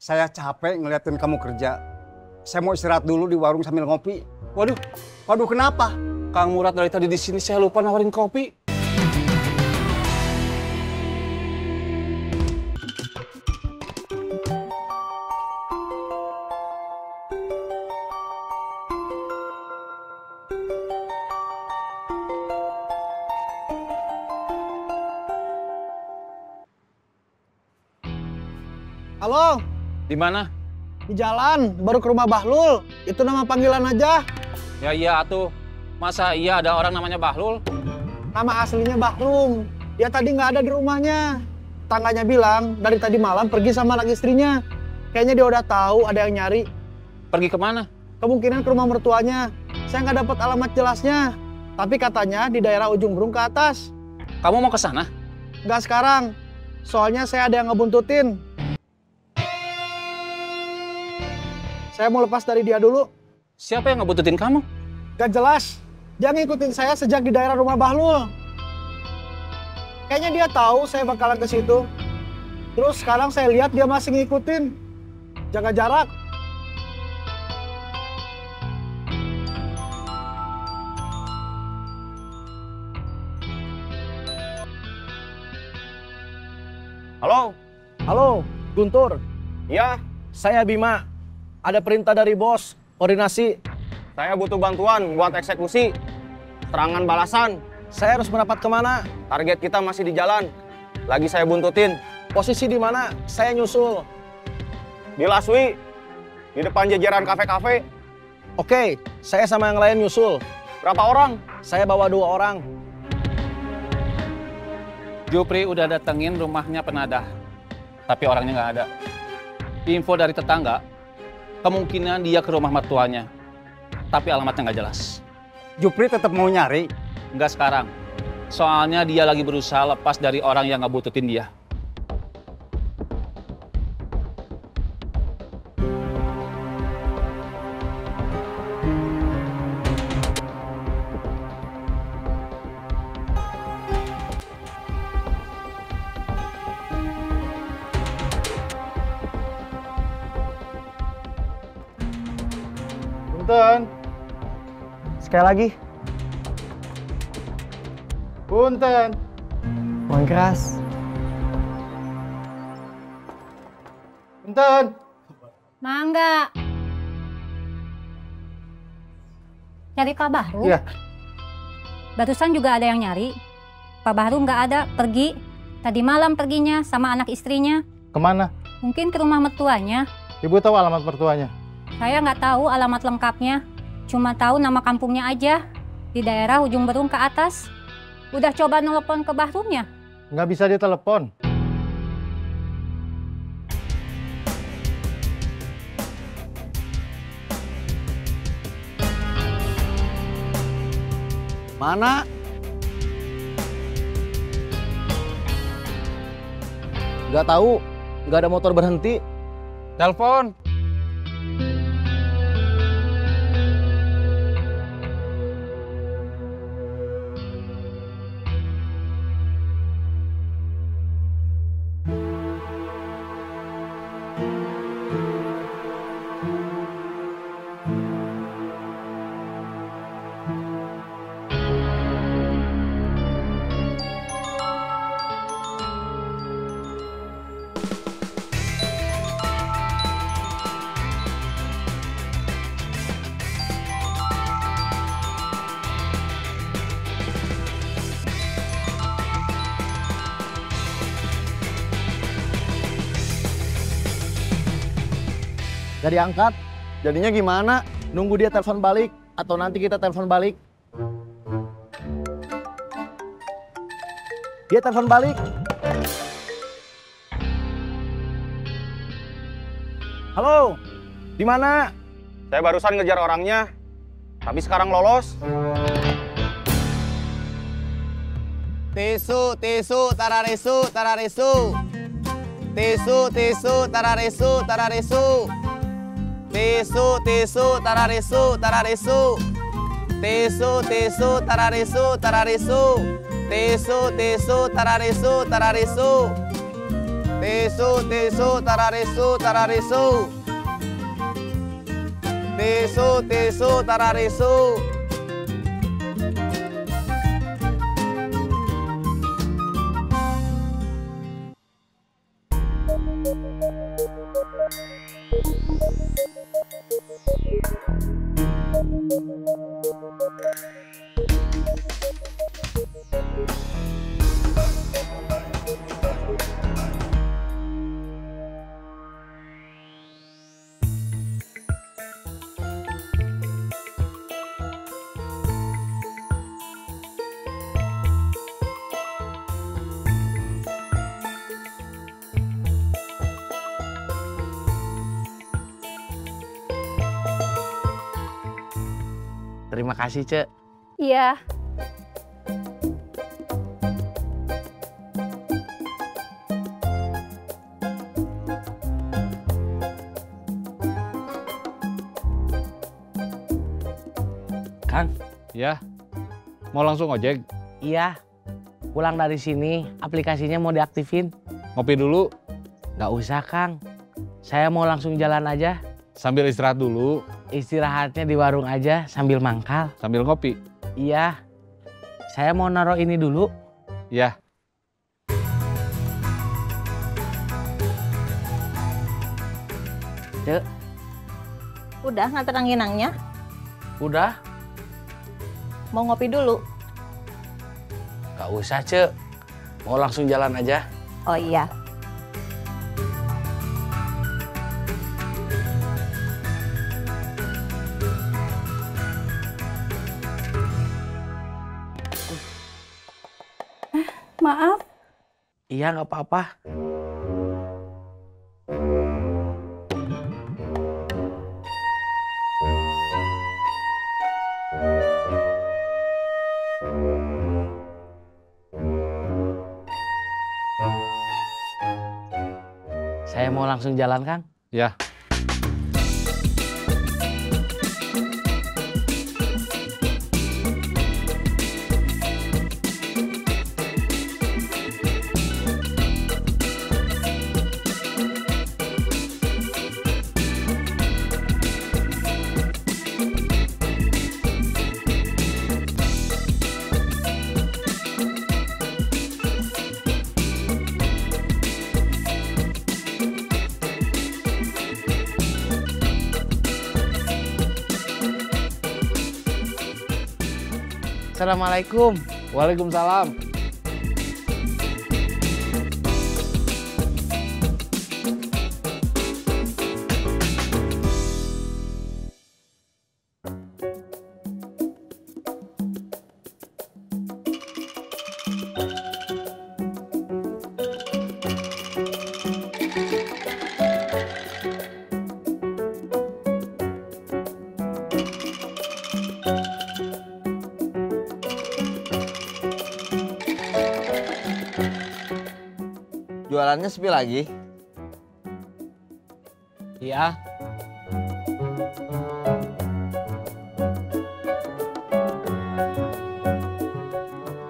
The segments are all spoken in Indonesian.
Saya capek ngeliatin kamu kerja. Saya mau istirahat dulu di warung sambil ngopi. Waduh kenapa? Kang Murad dari tadi di sini saya lupa nawarin kopi. Halo, Di mana? di jalan, baru ke rumah Bahlul. Itu nama panggilan aja. Ya iya atuh. Masa iya ada orang namanya Bahlul? Nama aslinya Bahlum. Dia tadi nggak ada di rumahnya. Tangganya bilang dari tadi malam pergi sama anak istrinya. Kayaknya dia udah tahu ada yang nyari. Pergi kemana? Kemungkinan ke rumah mertuanya. Saya nggak dapat alamat jelasnya. Tapi katanya di daerah Ujung Berung ke atas. Kamu mau ke sana? Nggak sekarang. Soalnya saya ada yang ngebuntutin. Saya mau lepas dari dia dulu. Siapa yang ngebuntutin kamu? Gak jelas. Dia ngikutin saya sejak di daerah rumah Bahlul. Kayaknya dia tahu saya bakalan ke situ. Terus sekarang saya lihat dia masih ngikutin. Jaga jarak. Halo? Halo, Guntur. Iya, Saya Bima. Ada perintah dari bos. Koordinasi. saya butuh bantuan buat eksekusi. Serangan balasan. Saya harus merapat kemana? Target kita masih di jalan. Lagi saya buntutin. Posisi di mana? Saya nyusul. Di Laswi. Di depan jajaran kafe-kafe. Oke, saya sama yang lain nyusul. Berapa orang? Saya bawa 2 orang. Jupri udah datengin rumahnya Penadah. Tapi orangnya nggak ada. Info dari tetangga, kemungkinan dia ke rumah mertuanya. Tapi alamatnya nggak jelas. Jupri tetap mau nyari. Nggak sekarang. Soalnya dia lagi berusaha lepas dari orang yang ngebututin dia. Punten. Sekali lagi. Punten. Uang keras. Punten. Mangga. Nyari Pak Bahru? Iya. Barusan juga ada yang nyari. Pak Bahru nggak ada, pergi. Tadi malam perginya sama anak istrinya. Kemana? Mungkin ke rumah mertuanya. Ibu tahu alamat mertuanya? Saya nggak tahu alamat lengkapnya. Cuma tahu nama kampungnya aja. Di daerah Ujung Berung ke atas. Udah coba nelpon ke Bahrunya? Nggak bisa ditelepon. Mana? Gak tahu. Gak ada motor berhenti. Telepon. Gak diangkat. Jadinya gimana? Nunggu dia telepon balik atau nanti kita telepon balik? Dia telepon balik. Halo, di mana? Saya barusan ngejar orangnya. Tapi sekarang lolos. Tisu, tisu, tararisu, tararisu. Tisu, tisu, tararisu, tararisu. Tisu, tisu, tararisu, tararisu. Tisu, tisu, tararisu, tararisu. Tisu, tisu, tararisu, tararisu. Tisu, tisu, tararisu, tararisu. Tisu, tisu, tararisu. Terima kasih, Cek. Iya. Kang, Ya, mau langsung ojek? iya. Pulang dari sini, aplikasinya mau diaktifin. Ngopi dulu, Nggak usah, Kang. Saya mau langsung jalan aja. sambil istirahat dulu, Istirahatnya di warung aja sambil mangkal. sambil ngopi. Iya. Saya mau naruh ini dulu. Ya, Cek, Udah nganter ranginangnya? udah. Mau ngopi dulu? Nggak usah, Cek. Mau langsung jalan aja. Oh iya. Maaf. Iya, nggak apa-apa. Saya mau langsung jalan, Kang. ya. Assalamualaikum. Waalaikumsalam. Jualannya sepi lagi. Iya.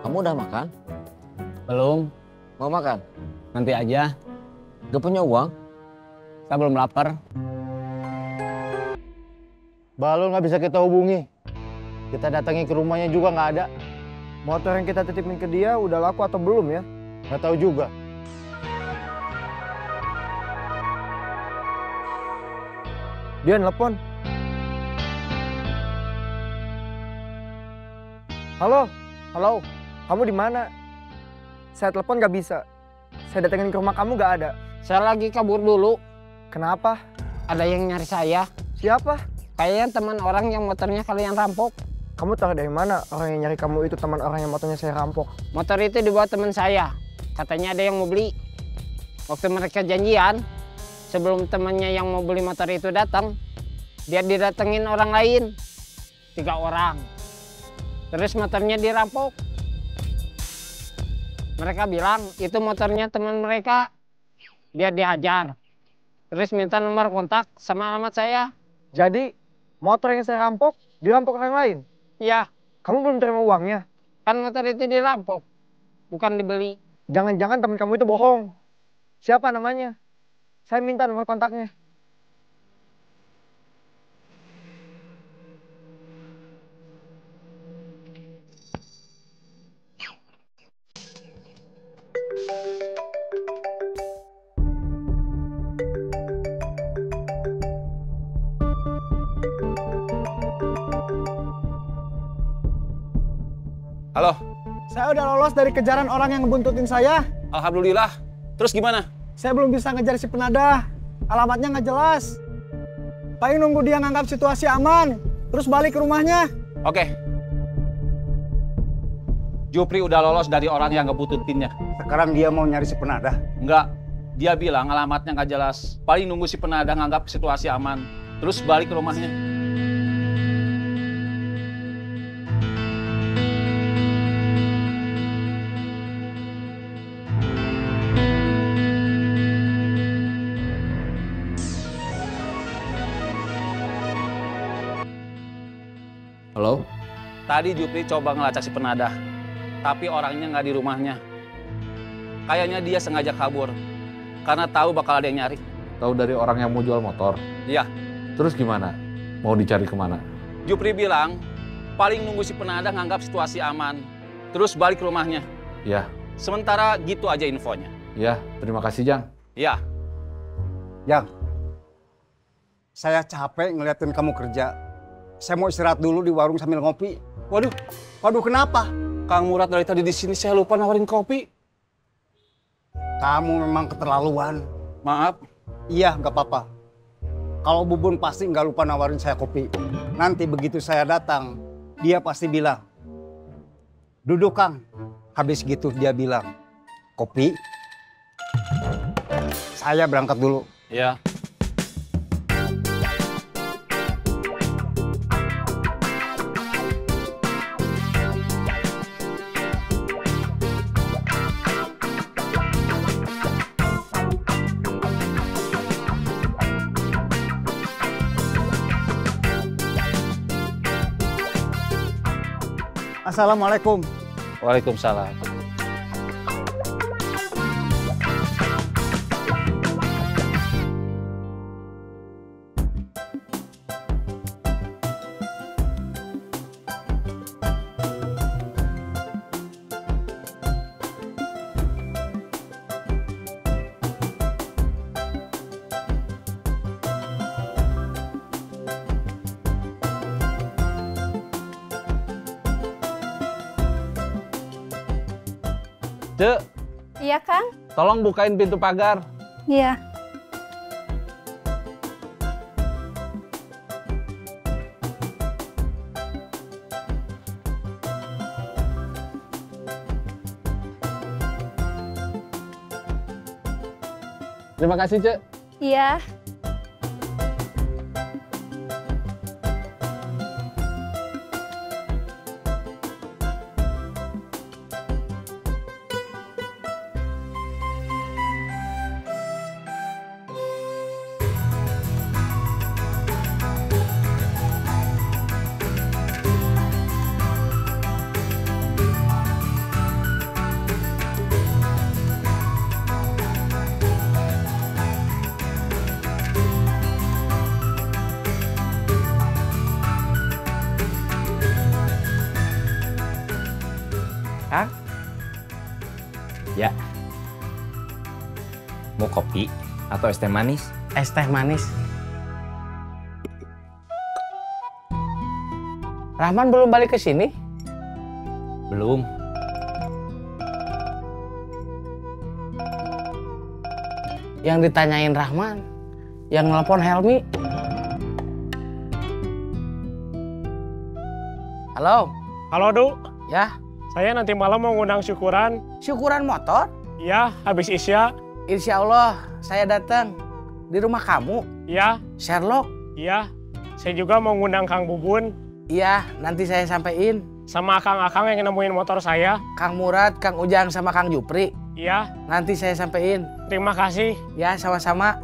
Kamu udah makan? Belum. Mau makan? Nanti aja. Gak punya uang? Saya belum lapar. Balon nggak bisa kita hubungi. Kita datangi ke rumahnya juga nggak ada. Motor yang kita titipin ke dia udah laku atau belum ya? Nggak tahu juga. Dia nelpon. Halo, halo. Kamu di mana? Saya telepon nggak bisa. Saya datengin ke rumah kamu nggak ada. Saya lagi kabur dulu. Kenapa? Ada yang nyari saya. Siapa? Kayaknya teman orang yang motornya kalian rampok. Kamu tahu dari mana orang yang nyari kamu itu teman orang yang motornya saya rampok? Motor itu dibawa teman saya. Katanya ada yang mau beli. Waktu mereka janjian, sebelum temannya yang mau beli motor itu datang, dia didatengin orang lain. 3 orang. Terus motornya dirampok. Mereka bilang itu motornya teman mereka. Dia dihajar. Terus minta nomor kontak sama alamat saya. Jadi, motor yang saya rampok, dirampok orang lain? Ya, Kamu belum terima uangnya? kan motor itu dirampok, bukan dibeli. Jangan-jangan teman kamu itu bohong. Siapa namanya? Saya minta nomor kontaknya. Halo, Saya udah lolos dari kejaran orang yang ngebuntutin saya. alhamdulillah. Terus gimana? Saya belum bisa ngejar si penadah. Alamatnya nggak jelas. Paling nunggu dia nganggap situasi aman, terus balik ke rumahnya. Oke. Jupri udah lolos dari orang yang ngebuntutinnya. Sekarang dia mau nyari si penadah. Enggak, dia bilang alamatnya nggak jelas. Paling nunggu si penadah nganggap situasi aman, terus balik ke rumahnya. Halo? Tadi Jupri coba ngelacak si penadah, tapi orangnya nggak di rumahnya. Kayaknya dia sengaja kabur, karena tahu bakal ada yang nyari. Tahu dari orang yang mau jual motor? Iya. Terus gimana? Mau dicari kemana? Jupri bilang, paling nunggu si penadah nganggap situasi aman, terus balik ke rumahnya. Ya, Sementara gitu aja infonya. ya. Terima kasih, Jang. Ya, Yang, saya capek ngeliatin kamu kerja. Saya mau istirahat dulu di warung sambil ngopi. Waduh, kenapa? Kang Murad dari tadi di sini saya lupa nawarin kopi. Kamu memang keterlaluan. Maaf. Iya, nggak apa-apa. Kalau Bubun pasti nggak lupa nawarin saya kopi. Nanti begitu saya datang, dia pasti bilang, "Duduk, Kang." Habis gitu dia bilang, "Kopi?" Saya berangkat dulu. Ya. Assalamualaikum. Waalaikumsalam. Cek, Iya, Kang? tolong bukain pintu pagar. Iya. Terima kasih, Cek. Iya. Kang? Ya. Mau kopi atau es teh manis? Es teh manis. Rahman belum balik ke sini? Belum. Yang ditanyain Rahman, yang nelpon Helmi. Halo? Halo, Du. Ya, Saya nanti malam mau ngundang syukuran. syukuran motor? Iya, habis Isya. Insya Allah, saya datang. Di rumah kamu? Iya, Sherlock? iya. Saya juga mau ngundang Kang Bubun. Iya, nanti saya sampein. Sama akang-akang yang nemuin motor saya. Kang Murad, Kang Ujang, sama Kang Jupri. Iya, Nanti saya sampein. terima kasih. Ya, sama-sama.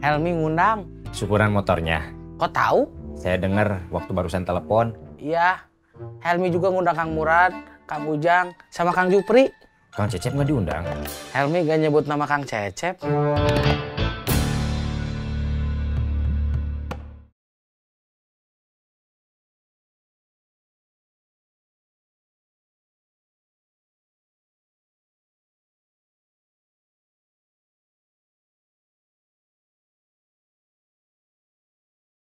Helmi ngundang. Syukuran motornya. Kok tahu? Saya dengar waktu barusan telepon. Iya, Helmi juga ngundang Kang Murad, Kang Ujang, sama Kang Jupri. Kang Cecep nggak diundang. Helmi gak nyebut nama Kang Cecep.